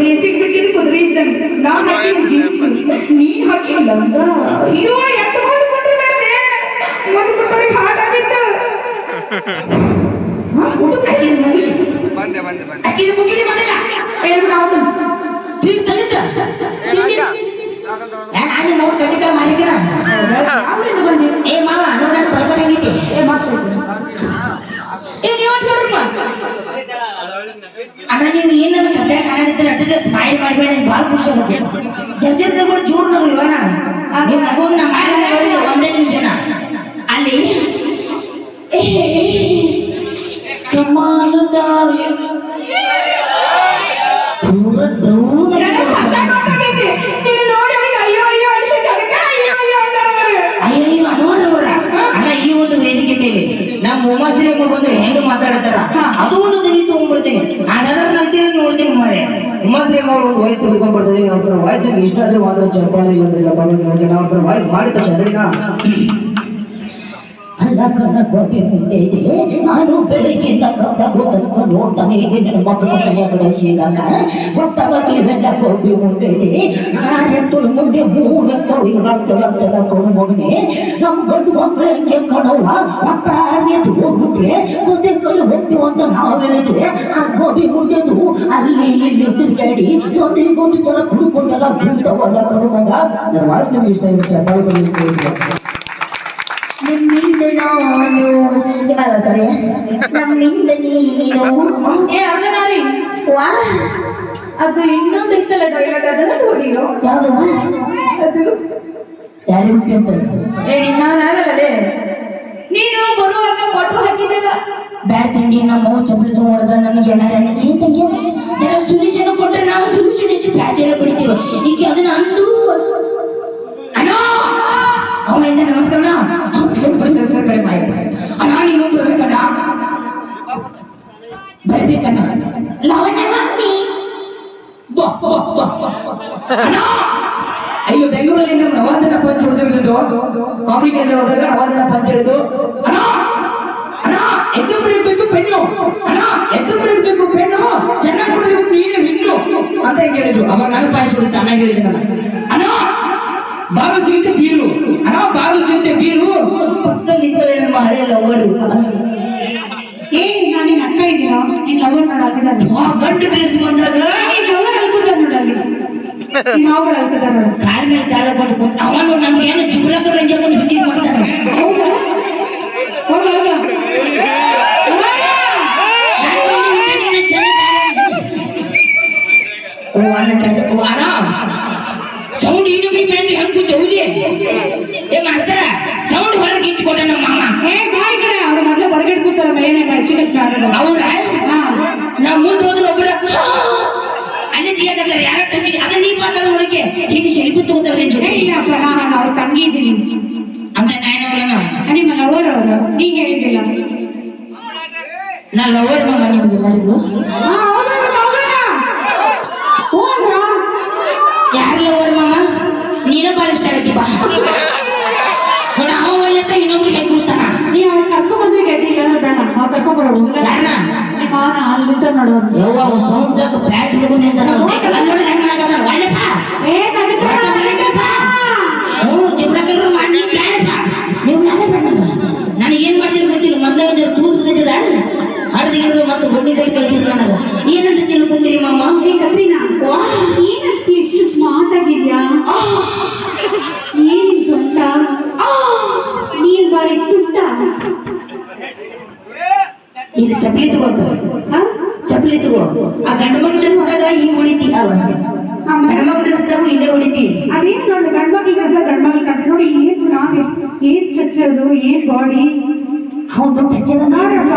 ರೇಸಿಗೆ ಬಿಟ್ಟಿದ್ದು ಕುದುರೆ ಇದ್ದಂಗೆ ನಾನು ಹಾಕಿನ ಜೀನ್ಸ್ ನೀನ್ ಹಾಕಿಲ್ಲ ಅಯ್ಯೋ ಎತ್ತ ಮಾಡಿಕೊಂಡ್ರೆ ಬೇಡನೆ ಒಂದು ಕುತ್ತರಿ ಹಾಟ್ ಆಗಿತ್ತು ಹಾಕಿದ ಮುಗಿಲಿ ಹಾಕಿದ ಮುಗಿಲಿ ಬಂದಿಲ್ಲ ಹೇಳ್ಬಿಟ್ಟು ಅವನು ಟೀ ತಂದಿದ್ದ ನಾನು ನೋಡಿ ಕಣ್ಣಿಕ ಮಾಹಿತಿನ ಯಾವ್ರಿಂದ ಬಂದಿ ಏ ಮಾವ ನೋಡಿ ನಾನು ಪಡ್ಕೊಂಡಂಗಿದ್ದೆ ಏ ಮಸ್ತ್ ಏ ನೀವತ್ತು ನೋಡ್ರಪ್ಪ ಅಣ್ಣ ನೀವು ಏನಾದ್ರು ಸದ್ಯ ಕಾಣದಿದ್ದರೆ ಅಡ್ಡ ಸ್ಮೈಲ್ ಮಾಡಬೇಡ ಭಾಳ ಖುಷಿ ಆಗುತ್ತೆ ಜರ್ಜರ್ ನಗರು ಜೋರ್ ನಗಲ್ವಣ ನೀವು ನಗು ನಾ ಮಾಡಿ ನಗರಿಗೆ ಒಂದೇ ನಿಮಿಷನ ಅಲ್ಲಿ ಕಮಾನುದಾರಿ ಪೂರ ಡೌನ್ ಅಯ್ಯಯ್ಯೋ ಅನುಮಾನವರ ಅಣ್ಣ ಈ ಒಂದು ವೇದಿಕೆ ಮೇಲೆ ನಮ್ಮ ಉಮಾಶ್ರೀ ಬಂದ್ರೆ ಹೆಂಗ ಮಾತಾಡತಾರ ಅದು ಒಂದು ತೆಗಿ ತಗೊಂಡ್ಬಿಡ್ತೀನಿ ಹಾಗಾದ್ರೆ ನಗ್ತೀನಿ ನೋಡ್ತೀನಿ ಮಾರೆ ಉಮಾಶ್ರೀ ಅವ್ರು ಒಂದು ವಾಯ್ಸ್ ತೆಗೆದುಕೊಂಡ್ಬಿಡ್ತೀನಿ ಅವ್ರ ವಾಯ್ಸ್ ನಿಮ್ಗೆ ಇಷ್ಟ ಆದ್ರೆ ಮಾತ್ರ ಚಪ್ಪಾಳಿ ಬಂದ್ರಿಲ್ಲ ಪರವಾಗಿಲ್ಲ ಅವ್ರ ವಾಯ್ಸ್ ಮಾಡಿದ ಚಂದ್ರಿನ ಅಲ್ಲ ಕನ್ನ ಕೋಪಿ ಮುಂದೆ ಇದೆ ನಾನು ಬೆಳಗ್ಗಿಂದ ಕತ್ತಾಗೋ ತನಕ ನೋಡ್ತಾನೆ ಇದೆ ನನ್ನ ಮಕ್ಕಳು ಮನೆಯ ಕಡೆ ಸಿಗಾಕ ಗೊತ್ತಾಗ ಇವೆಲ್ಲ ಕೋಪಿ ಮುಂದೆ ಇದೆ ಎತ್ತುಳು ಮುಂದೆ ಮೂರು ಎಕ್ಕಳು ಇರಾಗ್ತಲ್ಲ ಕೊಡು ಮಗನೆ ನಮ್ ಗಂಡು ಮಕ್ಕಳು ಹೆಂಗೆ ಕಣವ್ವ ಮತ್ತ ಎದ್ದು ಹೋಗ್ಬಿಟ್ರೆ ಕೊದ್ದೆ ಕಲ್ಲು ಹೋಗ್ತೀವಂತ ನಾವು ಹೇಳಿದ್ರೆ ಆ ಕೋಪಿ ಮುಂದೆದು ಅಲ್ಲಿ ಇಲ್ಲಿ ತಿರುಗಾಡಿ ಸೊಂದಿ ಗೊಂದು ತರ ಕುಡ್ಕೊಂಡೆಲ್ಲ ಬೀಳ್ತಾವಲ್ಲ ಕಣು ಮಗ ನನ್ನ ವಾಯ್ಸ್ ನಿಮ್ಗೆ ಇಷ್ಟ ಇದೆ ಚಪ್ಪಾಳಿ ಬಂದಿಸ್ತಾ ನಮ್ಮಿಂದ ನಾನು ಇವಾಗ ಸಾರಿ ನಮ್ಮಿಂದ ನೀನು ಏ ಅರ್ಜುನಾರಿ ವಾ ಅದು ಇನ್ನೊಂದು ಇತ್ತಲ್ಲ ಡೈಲಾಗ್ ಅದನ್ನ ನೋಡಿಯೋ ಯಾವುದು ಅದು ಯಾರು ಅಂತ ಏ ನಾನಲ್ಲೇ ನೀನು ಬರುವಾಗ ಫೋಟೋ ಹಾಕಿದ್ದಲ್ಲ ಬ್ಯಾಡ್ ತಂಗಿ ನಮ್ಮ ಚಪ್ಪಲಿದು ನೋಡಿದ್ರೆ ನನಗೆ ಏನಾರ ಏನ್ ತಂಗಿ ಜರ ಸೊಲ್ಯೂಷನ್ ಕೊಟ್ರೆ ನಾವು ಸೊಲ್ಯೂಷನ್ ಹೆಚ್ಚು ಪ್ಯಾಚೆಲ್ಲ ಬಿಡ್ತೀವಿ ಈಗ ಅದನ್ನ ಅಂದು ಅಣ್ಣ ಅವನಿಂದ ನಮಸ್ಕಾರ ಕಡೆ ಮಾಹಿತಿ ಅಣ್ಣ ನೀವು ಬರ್ಬೇಕಣ್ಣ ಬರ್ಬೇಕಣ್ಣ ಲಾವಣ್ಯ ಅಯ್ಯೋ ಬೆಂಗಳೂರಲ್ಲಿ ನಮ್ಮ ನವಾಜನ ಪಂಚ ಹೊಡೆದಿದ್ದು ಕಾಮಿಡಿಯಲ್ಲಿ ಹೋದಾಗ ನವಾಜನ ಪಂಚ ಹಿಡಿದು ಅಣ್ಣ ಅಣ್ಣ ಎಕ್ಸಾಮ್ ಬರೀಬೇಕು ಪೆನ್ನು ಅಣ್ಣ ಎಕ್ಸಾಮ್ ಬರೀಬೇಕು ಪೆನ್ನು ಚೆನ್ನಾಗಿ ಕೊಡೋದು ನೀನೇ ವಿನ್ನು ಅಂತ ಹೆಂಗೆ ಹೇಳಿದ್ರು ಅವಾಗ ನಾನು ಪಾಸ್ ಹೊಡಿ ಚೆನ್ನಾಗಿ ಹೇಳಿದೆ ಅಣ್ಣ ಬಾರು ಚಿಂತೆ ಬೀರು ಅಣ್ಣ ಬಾರು ಚಿಂತೆ ಬೀರು ಪಕ್ಕದಲ್ಲಿ ಇದ್ದಳೆ ನಮ್ಮ ಹಳೆಯ ಲವರು ಏ ನಾನು ನಿನ್ನ ಅಕ್ಕ ಇದ್ದೀನೋ ನಿನ್ ಲವರ್ ನೋಡ ಗಂಟು ಬೇಸ್ ಬಂದಾಗ ನಿನ್ ಲವರ್ ಅಲ್ಕೋತಾರ ನೋಡಲ್ಲಿ ನಿಮ್ಮ ಅವ್ರು ಅಲ್ಕೋತಾರ ನೋಡ ಕಾಲ್ ಮೇಲೆ ಕಾಲ ಕಟ್ಕೊಂಡು ಅವನು ನಮ್ಗೆ ಏನು ಚಿಗುಳಕ ರಂಜಿ ಹಾಕೊಂಡು ಹಿಂಗೆ ಮಾಡ್ತಾನೆ ಹೌದಾ ಹೋಗ ಹೋಗ ಓ ಅಣ್ಣ ಕೆಲಸ ಓ ಅಣ್ಣ ಸೌಂಡ್ ಏನು ಬೆಳೆದು ಹೆಂಗ್ ಕೂತೌಲಿ ಏ ಮಾಡ್ತಾರ ಸೌಂಡ್ ಹೊರಗೆ ಇಚ್ಕೊಡ ನಮ್ಮ ಮಾಮ ಏ ಬಾಯ್ ಕಡೆ ಅವ್ರ ಮೊದಲು ಹೊರಗಡೆ ಕೂತಾರ ಮೇಲೇನೆ ಚಿಕನ್ ಅವ್ರ ನಾ ಮುಂದೆ ಹೋದ್ರೆ ಒಬ್ಬರ ಅಲ್ಲೇ ಜಿಯಾಗತ್ತಾರ ಯಾರ ಟಚ್ ಅದ ನೀ ಮಾತಾಡ ನೋಡಕ್ಕೆ ಹೀಗೆ ಸೆಲ್ಫಿ ತಗೋತಾವ್ರೆ ಜೊತೆ ಇಲ್ಲಪ್ಪ ನಾನು ಅವ್ರ ತಂಗಿ ಇದ್ದೀನಿ ಅಂತ ನಾಯನವರನ್ನ ನಿಮ್ಮ ಲವರ್ ಅವರು ನೀ ಹೇಳಿದಿಲ್ಲ ನಾ ಲವರ್ ಮಾಮ ನಿಮಗೆಲ್ಲರಿಗೂ ಯಾರ ಲವರ್ ಮಾಮ ನೀನ ಬಾಳ ಇಷ್ಟ ಆಗತ್ತಿ ಬಾ ನೋಡ ಅವ ಒಳ್ಳೆತ್ತ ಇನ್ನೊಬ್ರು ಹೇಗೆ ಕೊಡ್ತಾನ ನೀ ಅವ ಕರ್ಕೊಂಡ್ ಬಂದ್ರೆ ಗೆದ್ದಿಲ್ಲ ಬೇಡ ಅವ ಕರ್ಕೊಂಡ್ ಬರೋ ಯಾರನ್ನ ನಿಮ್ಮ ಮಾವನ ಅಲ್ಲಿಂದ ನೋಡು ಯವ್ವ ಅವ ಸೌಂಡ್ದಾಗ ಪ್ಯಾಚ್ ಹಿಡ್ಕೊಂಡು ನಿಂತಾನ ನೋಡಿ ಹೆಂಗ್ ಮಾಡಕತ್ತಾನ ಒಳ್ಳೆಪ್ಪ ಏ ತಗತ್ತಪ್ಪ ಹ್ಞೂ ಚಿಬ್ರಕಲ್ರು ಮಾಡಿ ಬೇಡಪ್ಪ ನೀವು ನಾಳೆ ಬಣ್ಣದ ನನಗೇನ್ ಮಾಡ್ತೀರಿ ಗೊತ್ತಿಲ್ಲ ಮೊದ್ಲೇ ಒಂದು ತೂತ್ ಬಿದ್ದಿದ ಹಡ್ದಿಗಿರೋದು ಮತ್ತು ಬನ್ನಿ ಕಡೆ ಕಳ್ಸಿದ್ರು ನನಗ ಏನಂತ ತಿಳ್ಕೊಂತೀರಿ ಮಾಮ ಏ ಕತ್ರಿನಾ ಏನಷ್ಟು ಎಷ್ಟು ಸ್ಮಾರ್ಟ್ ಆಗಿದ್ಯಾ ಏನ್ ಸೊಂಟ ನೀನ್ ಬಾರಿ ತುಂಟ ಈಗ ಚಪ್ಪಲಿ ತಗೋತ ಚಪ್ಪಲಿ ತಗೋ ಆ ಗಂಡ ಮಕ್ಳು ಡ್ರೆಸ್ದಾಗ ಹಿಂಗ್ ಹೊಡಿತಿ ಅವ ಗಂಡ ಮಕ್ಳು ಡ್ರೆಸ್ದಾಗ ಇಲ್ಲೇ ಹೊಡಿತಿ ಅದೇನ್ ನೋಡಿ ಗಂಡ ಮಕ್ಳು ಡ್ರೆಸ್ ಗಂಡ ಮಕ್ಳು ಕಂಡ್ರೆ ನೋಡಿ ಏನ್ ಚೆನ್ನಾಗಿ ಏನ್ ಸ್ಟ್ರಕ್ಚರ್ ಏನ್ ಬಾಡಿ ಹೌದು ಟಚ್ ನೋಡಪ್ಪ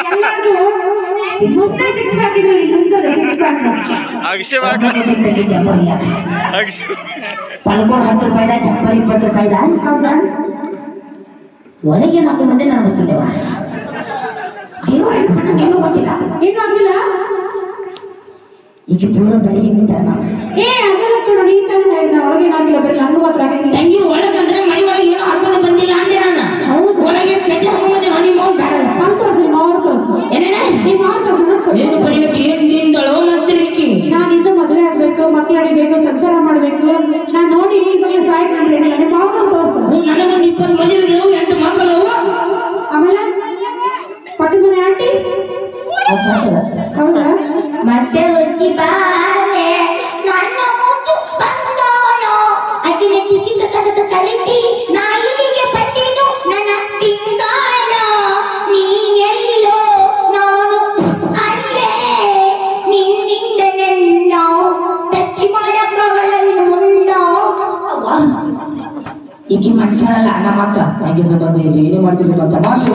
ಎಲ್ಲರಿಗೂ ಸುಮ್ಮನೆ ಸಿಕ್ಸ್ ಪ್ಯಾಕ್ ಇದ್ರೆ ಇನ್ನೊಂದು ಸಿಕ್ಸ್ ಪ್ಯಾಕ್ ಪಲ್ಕೋಡ್ 10 ರೂಪಾಯಿದ ಚಪ್ಪರ್ 20 ರೂಪಾಯಿದ ಒಳಗೆ 4 ಮಂದಿ ನಾನು ಗೊತ್ತಿಲ್ಲವ ದೇವರ ನಂಗೇನು ಗೊತ್ತಿಲ್ಲ ಏನು ಆಗಿಲ್ಲ ಈಗ ಪೂರ ಬೆಳಿಗ್ಗೆ ನಿಂತಾನ ಏ ಅದೆಲ್ಲ ಕೂಡ ನೀ ತಾನೇ ಹೇಳಿದ ಒಳಗೆ ಏನಾಗಿಲ್ಲ ಬರೀ ನಂಗೂ ಮಾತ್ರ ಆಗಿಲ್ಲ ತಂಗಿ ಒಳಗಂದ್ರೆ ಮೈ ಒಳಗೆ ಏನೋ ಹಾಕೊಂಡು ಬಂದಿಲ್ಲ ಅಂದೆ ನಾನು ಒಳಗೆ ಚಡ್ಡಿ ಹಾಕೊಂಡು ಬಂದೆ ನಿಮ್ಮ ಮೌನ್ ಬೇಡ ಅಲ್ಲಿ ತೋರಿಸಿ ಮಾವ ತೋರಿಸು ಏನೇನೆ ನಿಮ್ಮ ಮಾವ ತೋರಿಸು ಏನು ಬರೀಬೇಕು ಏನು ನಿಂದಳೋ ಮಸ್ತಿಲಿಕ್ಕಿ ನಾನು ಇನ್ನು 20 ಮದುವೆಗೆ 8 ಮಕ್ಕಳು. ಆಮೇಲೆ ಪಕ್ಕದ ಮನೆ ಆಂಟಿ ಅದು ಸಾಕದ. ಹೌದಾ? ಮತ್ತೆ ಹುಚ್ಚಿ ಬಾರೆ ನನ್ನ ಮುದ್ದು ಬಂದೋನು ಅಕಿನ ಟಿಕಿಟ್ ತೆಗೆದು ಕಲಿತಿ ನಾ ಇಲ್ಲಿಗೆ ಬಂದಿದ್ದು ನನ್ನ ತಿಂಗಾಣ ನೀನೆಲ್ಲೋ ನಾನು ಅಲ್ಲೇ ನಿನ್ನಿಂದ ನನ್ನ ಟಚ್ ಮಾಡಕ್ಕಾಗಲ್ಲ ಮುಂದೋ ಈಕಿ ಮನುಷ್ಯನಲ್ಲ ನಮ್ಮ ಅಕ್ಕ. Thank you so much. ಏನೇ ಮಾಡ್ತಿರ್ಬೇಕಂತ ತಮಾಷೆ